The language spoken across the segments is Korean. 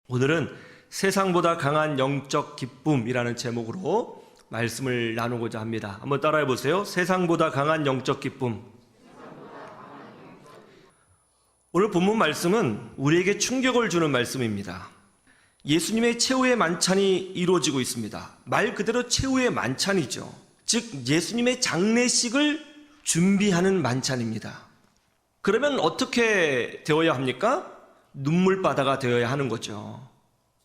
오늘은 세상보다 강한 영적 기쁨이라는 제목으로 말씀을 나누고자 합니다. 한번 따라해 보세요. 세상보다 강한 영적 기쁨. 오늘 본문 말씀은 우리에게 충격을 주는 말씀입니다. 예수님의 최후의 만찬이 이루어지고 있습니다. 말 그대로 최후의 만찬이죠. 즉 예수님의 장례식을 준비하는 만찬입니다. 그러면 어떻게 되어야 합니까? 눈물바다가 되어야 하는 거죠.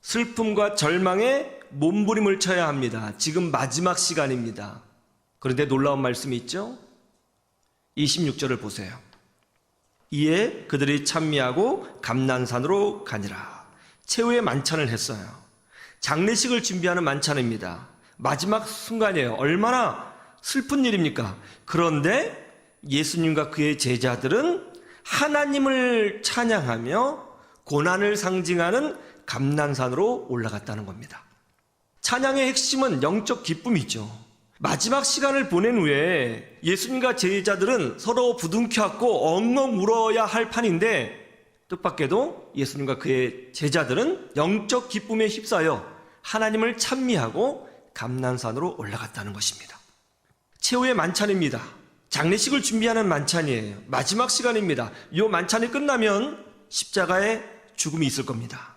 슬픔과 절망에 몸부림을 쳐야 합니다. 지금 마지막 시간입니다. 그런데 놀라운 말씀이 있죠? 26절을 보세요. 이에 그들이 찬미하고 감난산으로 가니라. 최후의 만찬을 했어요. 장례식을 준비하는 만찬입니다. 마지막 순간이에요. 얼마나 슬픈 일입니까? 그런데 예수님과 그의 제자들은 하나님을 찬양하며 고난을 상징하는 감난산으로 올라갔다는 겁니다. 찬양의 핵심은 영적 기쁨이죠. 마지막 시간을 보낸 후에 예수님과 제자들은 서로 부둥켜 안고 엉엉 울어야 할 판인데, 뜻밖에도 예수님과 그의 제자들은 영적 기쁨에 휩싸여 하나님을 찬미하고 감난산으로 올라갔다는 것입니다. 최후의 만찬입니다. 장례식을 준비하는 만찬이에요. 마지막 시간입니다. 이 만찬이 끝나면 십자가의 죽음이 있을 겁니다.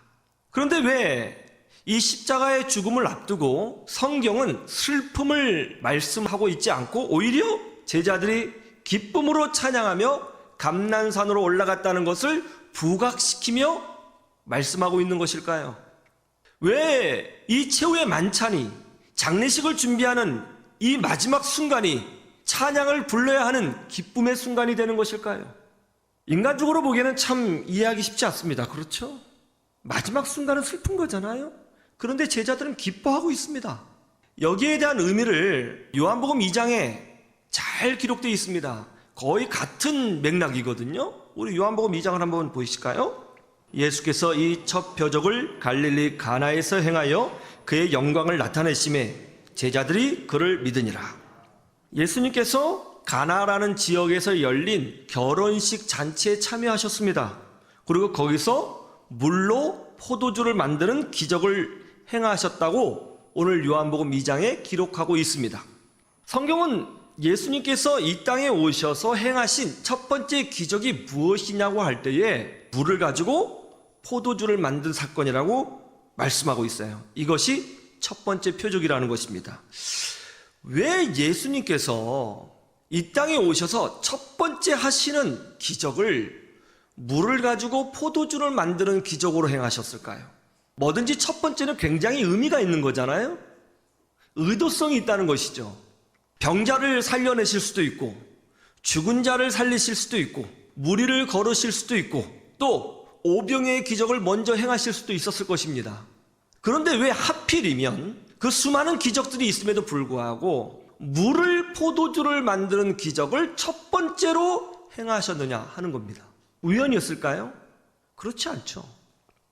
그런데 왜 이 십자가의 죽음을 앞두고 성경은 슬픔을 말씀하고 있지 않고 오히려 제자들이 기쁨으로 찬양하며 감난산으로 올라갔다는 것을 부각시키며 말씀하고 있는 것일까요? 왜 이 최후의 만찬이, 장례식을 준비하는 이 마지막 순간이 찬양을 불러야 하는 기쁨의 순간이 되는 것일까요? 인간적으로 보기에는 참 이해하기 쉽지 않습니다. 그렇죠? 마지막 순간은 슬픈 거잖아요. 그런데 제자들은 기뻐하고 있습니다. 여기에 대한 의미를 요한복음 2장에 잘 기록되어 있습니다. 거의 같은 맥락이거든요. 우리 요한복음 2장을 한번 보실까요? 예수께서 이 첫 표적을 갈릴리 가나에서 행하여 그의 영광을 나타내심에 제자들이 그를 믿으니라. 예수님께서 가나라는 지역에서 열린 결혼식 잔치에 참여하셨습니다. 그리고 거기서 물로 포도주를 만드는 기적을 행하셨다고 오늘 요한복음 2장에 기록하고 있습니다. 성경은 예수님께서 이 땅에 오셔서 행하신 첫 번째 기적이 무엇이냐고 할 때에 물을 가지고 포도주를 만든 사건이라고 말씀하고 있어요. 이것이 첫 번째 표적이라는 것입니다. 왜 예수님께서 이 땅에 오셔서 첫 번째 하시는 기적을 물을 가지고 포도주를 만드는 기적으로 행하셨을까요? 뭐든지 첫 번째는 굉장히 의미가 있는 거잖아요. 의도성이 있다는 것이죠. 병자를 살려내실 수도 있고, 죽은 자를 살리실 수도 있고, 무리를 걸으실 수도 있고, 또 오병이의 기적을 먼저 행하실 수도 있었을 것입니다. 그런데 왜 하필이면 그 수많은 기적들이 있음에도 불구하고 물을 포도주를 만드는 기적을 첫 번째로 행하셨느냐 하는 겁니다. 우연이었을까요? 그렇지 않죠.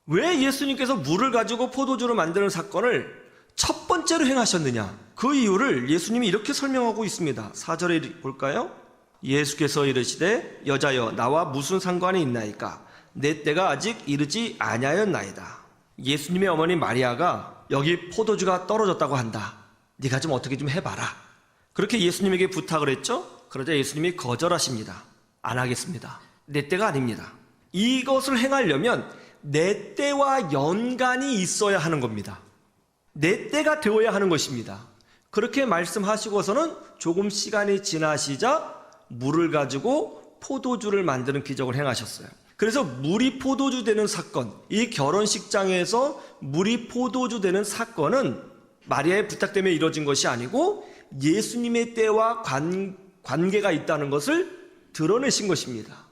왜 예수님께서 물을 가지고 포도주를 만드는 사건을 첫 번째로 행하셨느냐? 그 이유를 예수님이 이렇게 설명하고 있습니다. 4절에 볼까요? 예수께서 이르시되 여자여 나와 무슨 상관이 있나이까? 내 때가 아직 이르지 아니하였나이다. 예수님의 어머니 마리아가 여기 포도주가 떨어졌다고 한다. 네가 좀 어떻게 좀 해봐라. 그렇게 예수님에게 부탁을 했죠. 그러자 예수님이 거절하십니다. 안 하겠습니다. 내 때가 아닙니다. 이것을 행하려면 내 때와 연관이 있어야 하는 겁니다. 내 때가 되어야 하는 것입니다. 그렇게 말씀하시고서는 조금 시간이 지나시자 물을 가지고 포도주를 만드는 기적을 행하셨어요. 그래서 물이 포도주 되는 사건, 이 결혼식장에서 물이 포도주 되는 사건은 마리아의 부탁 때문에 이루어진 것이 아니고 예수님의 때와 관계가 있다는 것을 드러내신 것입니다.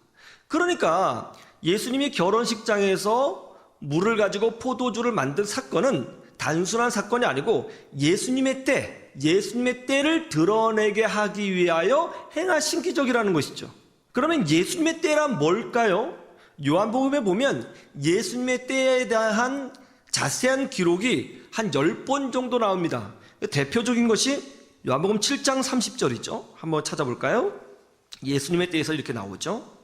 그러니까 예수님이 결혼식장에서 물을 가지고 포도주를 만든 사건은 단순한 사건이 아니고 예수님의 때를 드러내게 하기 위하여 행하신 기적이라는 것이죠. 그러면 예수님의 때란 뭘까요? 요한복음에 보면 예수님의 때에 대한 자세한 기록이 한 10번 정도 나옵니다. 대표적인 것이 요한복음 7장 30절이죠. 한번 찾아볼까요? 예수님의 때에서 이렇게 나오죠.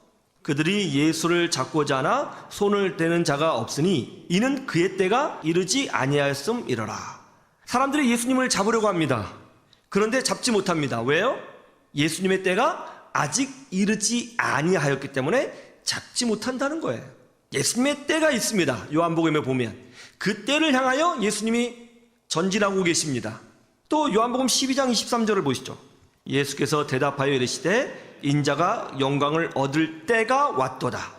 그들이 예수를 잡고자 하나 손을 대는 자가 없으니 이는 그의 때가 이르지 아니하였음이러라. 사람들이 예수님을 잡으려고 합니다. 그런데 잡지 못합니다. 왜요? 예수님의 때가 아직 이르지 아니하였기 때문에 잡지 못한다는 거예요. 예수님의 때가 있습니다. 요한복음에 보면 그 때를 향하여 예수님이 전진하고 계십니다. 또 요한복음 12장 23절을 보시죠. 예수께서 대답하여 이르시되 인자가 영광을 얻을 때가 왔도다.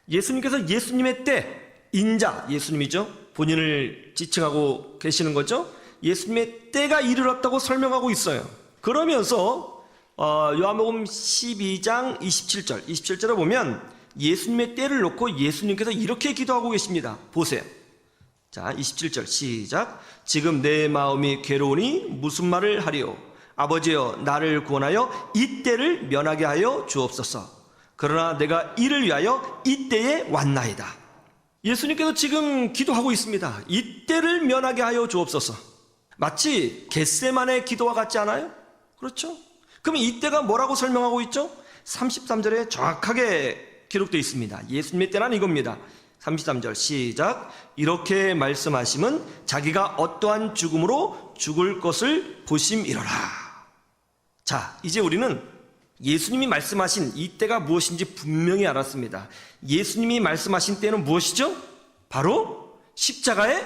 예수님께서 예수님의 때, 인자, 예수님이죠. 본인을 지칭하고 계시는 거죠. 예수님의 때가 이르렀다고 설명하고 있어요. 그러면서 요한복음 12장 27절을 보면 예수님의 때를 놓고 예수님께서 이렇게 기도하고 계십니다. 보세요. 자, 27절 시작. 지금 내 마음이 괴로우니 무슨 말을 하리요? 아버지여 나를 구원하여 이 때를 면하게 하여 주옵소서. 그러나 내가 이를 위하여 이 때에 왔나이다. 예수님께서 지금 기도하고 있습니다. 이 때를 면하게 하여 주옵소서. 마치 겟세마네 기도와 같지 않아요? 그렇죠? 그러면 이 때가 뭐라고 설명하고 있죠? 33절에 정확하게 기록되어 있습니다. 예수님의 때란 이겁니다. 33절 시작. 이렇게 말씀하심은 자기가 어떠한 죽음으로 죽을 것을 보심이로라. 자, 이제 우리는 예수님이 말씀하신 이 때가 무엇인지 분명히 알았습니다. 예수님이 말씀하신 때는 무엇이죠? 바로 십자가의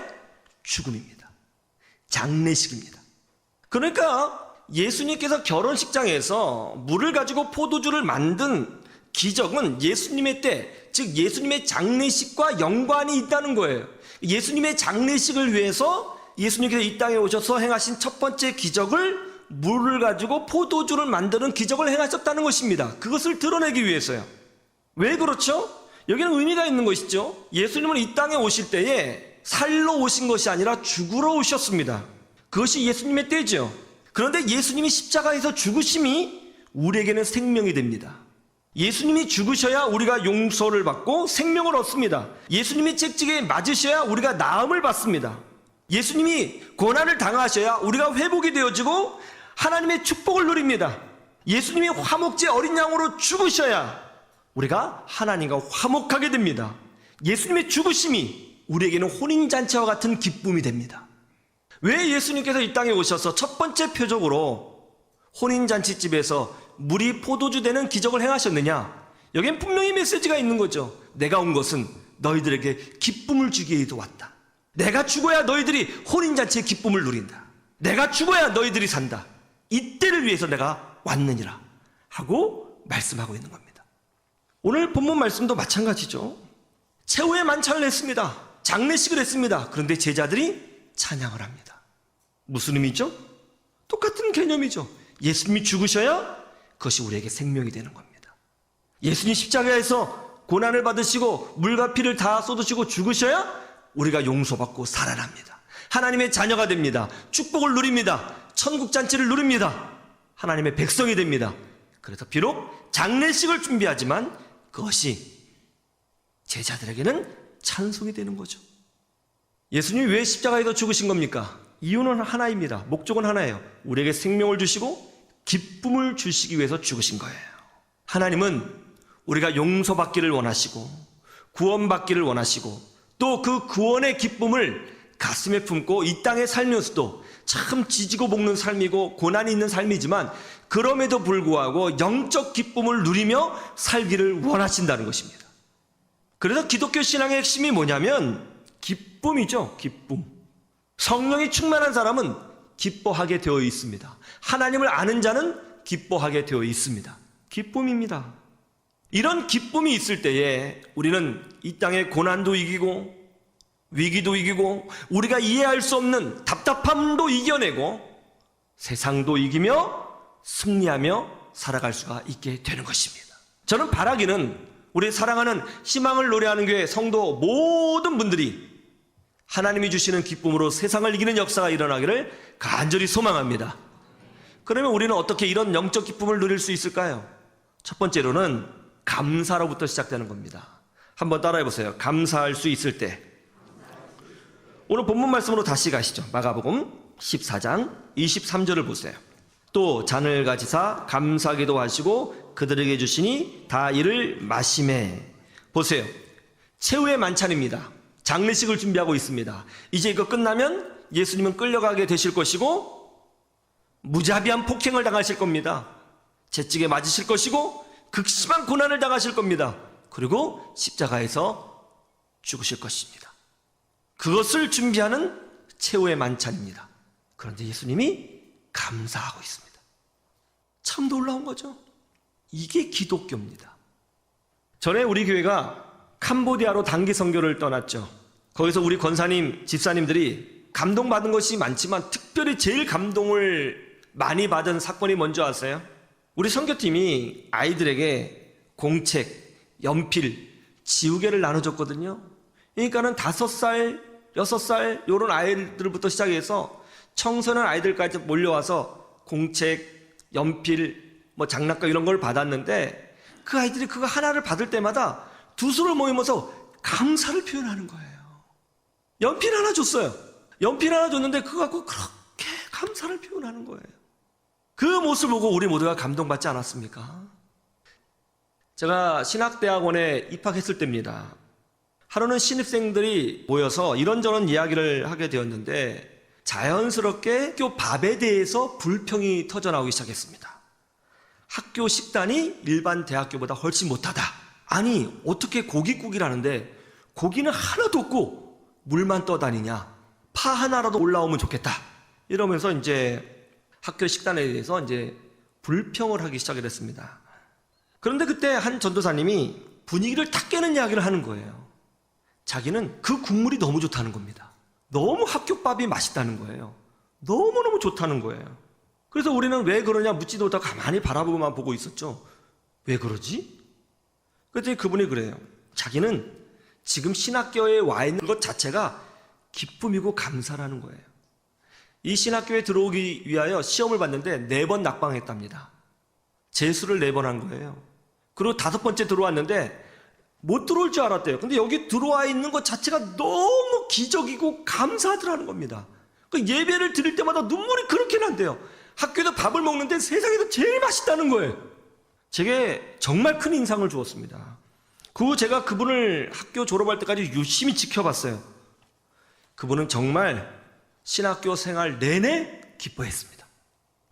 죽음입니다. 장례식입니다. 그러니까 예수님께서 결혼식장에서 물을 가지고 포도주를 만든 기적은 예수님의 때, 즉 예수님의 장례식과 연관이 있다는 거예요. 예수님의 장례식을 위해서 예수님께서 이 땅에 오셔서 행하신 첫 번째 기적을 물을 가지고 포도주를 만드는 기적을 행하셨다는 것입니다. 그것을 드러내기 위해서요. 왜 그렇죠? 여기는 의미가 있는 것이죠. 예수님은 이 땅에 오실 때에 살러 오신 것이 아니라 죽으러 오셨습니다. 그것이 예수님의 때죠. 그런데 예수님이 십자가에서 죽으심이 우리에게는 생명이 됩니다. 예수님이 죽으셔야 우리가 용서를 받고 생명을 얻습니다. 예수님이 채찍에 맞으셔야 우리가 나음을 받습니다. 예수님이 고난을 당하셔야 우리가 회복이 되어지고 하나님의 축복을 누립니다. 예수님이 화목제 어린 양으로 죽으셔야 우리가 하나님과 화목하게 됩니다. 예수님의 죽으심이 우리에게는 혼인잔치와 같은 기쁨이 됩니다. 왜 예수님께서 이 땅에 오셔서 첫 번째 표적으로 혼인잔치집에서 물이 포도주 되는 기적을 행하셨느냐? 여기엔 분명히 메시지가 있는 거죠. 내가 온 것은 너희들에게 기쁨을 주기 위해서 왔다. 내가 죽어야 너희들이 혼인잔치의 기쁨을 누린다. 내가 죽어야 너희들이 산다. 이때를 위해서 내가 왔느니라 하고 말씀하고 있는 겁니다. 오늘 본문 말씀도 마찬가지죠. 최후의 만찬을 했습니다. 장례식을 했습니다. 그런데 제자들이 찬양을 합니다. 무슨 의미죠? 똑같은 개념이죠. 예수님이 죽으셔야 그것이 우리에게 생명이 되는 겁니다. 예수님 십자가에서 고난을 받으시고 물과 피를 다 쏟으시고 죽으셔야 우리가 용서받고 살아납니다. 하나님의 자녀가 됩니다. 축복을 누립니다. 천국 잔치를 누립니다. 하나님의 백성이 됩니다. 그래서 비록 장례식을 준비하지만 그것이 제자들에게는 찬송이 되는 거죠. 예수님이 왜 십자가에서 죽으신 겁니까? 이유는 하나입니다. 목적은 하나예요. 우리에게 생명을 주시고 기쁨을 주시기 위해서 죽으신 거예요. 하나님은 우리가 용서받기를 원하시고 구원받기를 원하시고 또 그 구원의 기쁨을 가슴에 품고 이 땅에 살면서도 참 지지고 볶는 삶이고 고난이 있는 삶이지만 그럼에도 불구하고 영적 기쁨을 누리며 살기를 원하신다는 것입니다. 그래서 기독교 신앙의 핵심이 뭐냐면 기쁨이죠. 기쁨. 성령이 충만한 사람은 기뻐하게 되어 있습니다. 하나님을 아는 자는 기뻐하게 되어 있습니다. 기쁨입니다. 이런 기쁨이 있을 때에 우리는 이 땅의 고난도 이기고 위기도 이기고 우리가 이해할 수 없는 답답함도 이겨내고 세상도 이기며 승리하며 살아갈 수가 있게 되는 것입니다. 저는 바라기는 우리 사랑하는 희망을 노래하는 교회 성도 모든 분들이 하나님이 주시는 기쁨으로 세상을 이기는 역사가 일어나기를 간절히 소망합니다. 그러면 우리는 어떻게 이런 영적 기쁨을 누릴 수 있을까요? 첫 번째로는 감사로부터 시작되는 겁니다. 한번 따라해 보세요. 감사할 수 있을 때. 오늘 본문 말씀으로 다시 가시죠. 마가복음 14장 23절을 보세요. 또 잔을 가지사 감사기도 하시고 그들에게 주시니 다 이를 마시매. 보세요. 최후의 만찬입니다. 장례식을 준비하고 있습니다. 이제 이거 끝나면 예수님은 끌려가게 되실 것이고 무자비한 폭행을 당하실 겁니다. 채찍에 맞으실 것이고 극심한 고난을 당하실 겁니다. 그리고 십자가에서 죽으실 것입니다. 그것을 준비하는 최후의 만찬입니다. 그런데 예수님이 감사하고 있습니다. 참 놀라운 거죠. 이게 기독교입니다. 전에 우리 교회가 캄보디아로 단기 선교를 떠났죠. 거기서 우리 권사님, 집사님들이 감동받은 것이 많지만 특별히 제일 감동을 많이 받은 사건이 뭔지 아세요? 우리 선교팀이 아이들에게 공책, 연필, 지우개를 나눠줬거든요. 그러니까는 5살, 6살 이런 아이들부터 시작해서 청소년 아이들까지 몰려와서 공책, 연필, 장난감 이런 걸 받았는데 그 아이들이 그거 하나를 받을 때마다 두 손을 모이면서 감사를 표현하는 거예요. 연필 하나 줬어요. 연필 하나 줬는데 그거 갖고 그렇게 감사를 표현하는 거예요. 그 모습을 보고 우리 모두가 감동받지 않았습니까? 제가 신학대학원에 입학했을 때입니다. 하루는 신입생들이 모여서 이런저런 이야기를 하게 되었는데 자연스럽게 학교 밥에 대해서 불평이 터져나오기 시작했습니다. 학교 식단이 일반 대학교보다 훨씬 못하다. 아니, 어떻게 고깃국이라는데 고기는 하나도 없고 물만 떠다니냐. 파 하나라도 올라오면 좋겠다. 이러면서 이제 학교 식단에 대해서 이제 불평을 하기 시작했습니다. 그런데 그때 한 전도사님이 분위기를 탁 깨는 이야기를 하는 거예요. 자기는 그 국물이 너무 좋다는 겁니다. 너무 학교밥이 맛있다는 거예요. 너무너무 좋다는 거예요. 그래서 우리는 왜 그러냐 묻지도 못하고 가만히 바라보고만 보고 있었죠. 왜 그러지? 그랬더니 그분이 그래요. 자기는 지금 신학교에 와 있는 것 자체가 기쁨이고 감사라는 거예요. 이 신학교에 들어오기 위하여 시험을 봤는데 4번 낙방했답니다. 재수를 4번 한 거예요. 그리고 5번째 들어왔는데 못 들어올 줄 알았대요. 근데 여기 들어와 있는 것 자체가 너무 기적이고 감사하더라는 겁니다. 그 예배를 드릴 때마다 눈물이 그렇게 난대요. 학교에서 밥을 먹는데 세상에서 제일 맛있다는 거예요. 제게 정말 큰 인상을 주었습니다. 그 후 제가 그분을 학교 졸업할 때까지 유심히 지켜봤어요. 그분은 정말 신학교 생활 내내 기뻐했습니다.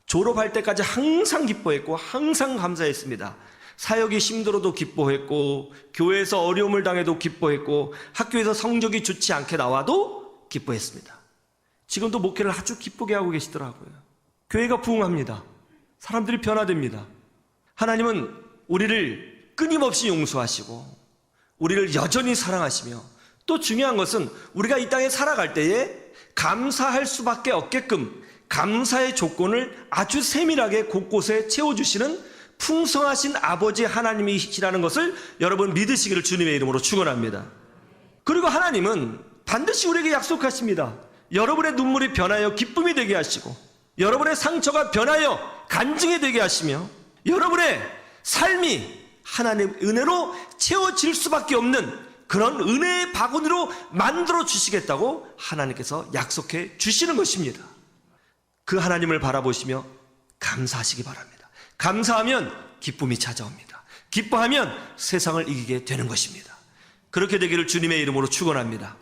졸업할 때까지 항상 기뻐했고 항상 감사했습니다. 사역이 힘들어도 기뻐했고 교회에서 어려움을 당해도 기뻐했고 학교에서 성적이 좋지 않게 나와도 기뻐했습니다. 지금도 목회를 아주 기쁘게 하고 계시더라고요. 교회가 부흥합니다. 사람들이 변화됩니다. 하나님은 우리를 끊임없이 용서하시고 우리를 여전히 사랑하시며 또 중요한 것은 우리가 이 땅에 살아갈 때에 감사할 수밖에 없게끔 감사의 조건을 아주 세밀하게 곳곳에 채워주시는 풍성하신 아버지 하나님이시라는 것을 여러분 믿으시기를 주님의 이름으로 축원합니다. 그리고 하나님은 반드시 우리에게 약속하십니다. 여러분의 눈물이 변하여 기쁨이 되게 하시고 여러분의 상처가 변하여 간증이 되게 하시며 여러분의 삶이 하나님 은혜로 채워질 수밖에 없는 그런 은혜의 바구니로 만들어 주시겠다고 하나님께서 약속해 주시는 것입니다. 그 하나님을 바라보시며 감사하시기 바랍니다. 감사하면 기쁨이 찾아옵니다. 기뻐하면 세상을 이기게 되는 것입니다. 그렇게 되기를 주님의 이름으로 축원합니다.